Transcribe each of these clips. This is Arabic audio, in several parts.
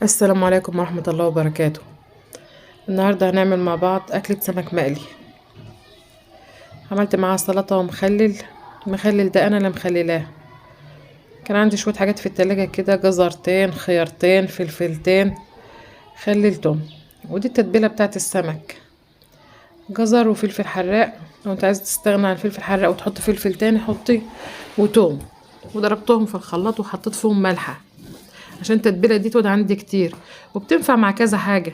السلام عليكم ورحمة الله وبركاته. النهاردة هنعمل مع بعض أكلة سمك مقلي. عملت معاها سلطة ومخلل. المخلل ده أنا اللي مخللاه. كان عندي شوية حاجات في التلاجة كده، جزرتين، خيارتين، فلفلتين، خللتهم. ودي التتبيلة بتاعت السمك: جزر وفلفل حراق، لو انت عايز تستغنى عن الفلفل الحراق وتحط فلفل تاني حطي، وتوم. وضربتهم في الخلاط وحطيت فيهم ملحة عشان التتبيلة دي تقعد عندي كتير، وبتنفع مع كذا حاجة.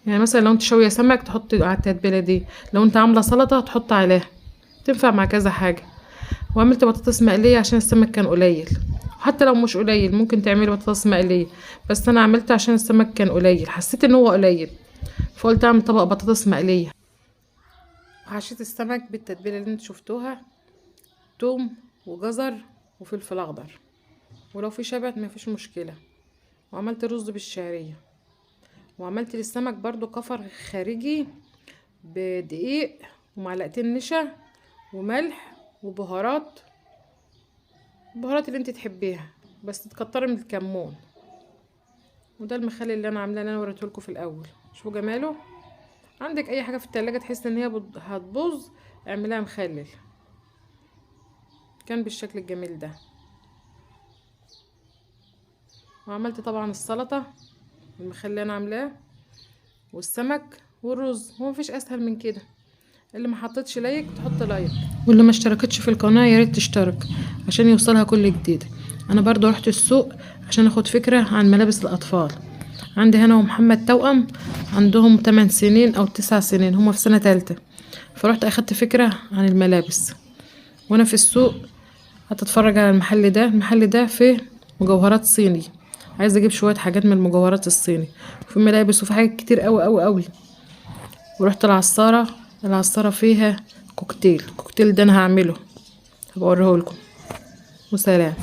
يعني مثلا لو انت شويه سمك تحط على التتبيله دي، لو انت عامله سلطه تحط عليها، تنفع مع كذا حاجه. وعملت بطاطس مقليه عشان السمك كان قليل، وحتى لو مش قليل ممكن تعملي بطاطس مقليه، بس انا عملت عشان السمك كان قليل، حسيت ان هو قليل فقلت اعمل طبق بطاطس مقليه. وحشيت السمك بالتتبيله اللي انت شفتوها: توم وجزر وفلفل اخضر، ولو في شبت ما فيش مشكله. وعملت رز بالشعريه، وعملت للسمك برضو كفر خارجي بدقيق ومعلقتين نشا وملح وبهارات، البهارات اللي انت تحبيها، بس تكتري من الكمون. وده المخلل اللي انا عاملاه، اللي انا وريته لكم في الاول. شوفوا جماله. عندك اي حاجه في التلاجة تحس ان هي هتبوظ، اعملها مخلل. كان بالشكل الجميل ده. وعملت طبعا السلطه المخلل اللي انا عاملاه، والسمك والرز. هو مفيش اسهل من كده. اللي ما حطتش لايك تحط لايك، واللي ما اشتركتش في القناه يا ريت تشترك عشان يوصلها كل جديد. انا برضو رحت السوق عشان اخد فكره عن ملابس الاطفال. عندي هنا ومحمد توأم، عندهم 8 سنين او 9 سنين، هما في سنه تالتة. فرحت اخدت فكره عن الملابس وانا في السوق. هتتفرج على المحل ده فيه مجوهرات صيني، عايزه اجيب شويه حاجات من المجوهرات الصيني، وفي ملابس وفي حاجات كتير قوي قوي قوي. ورحت العصارة فيها كوكتيل ده انا هعمله، هبوريهولكم. وسلام.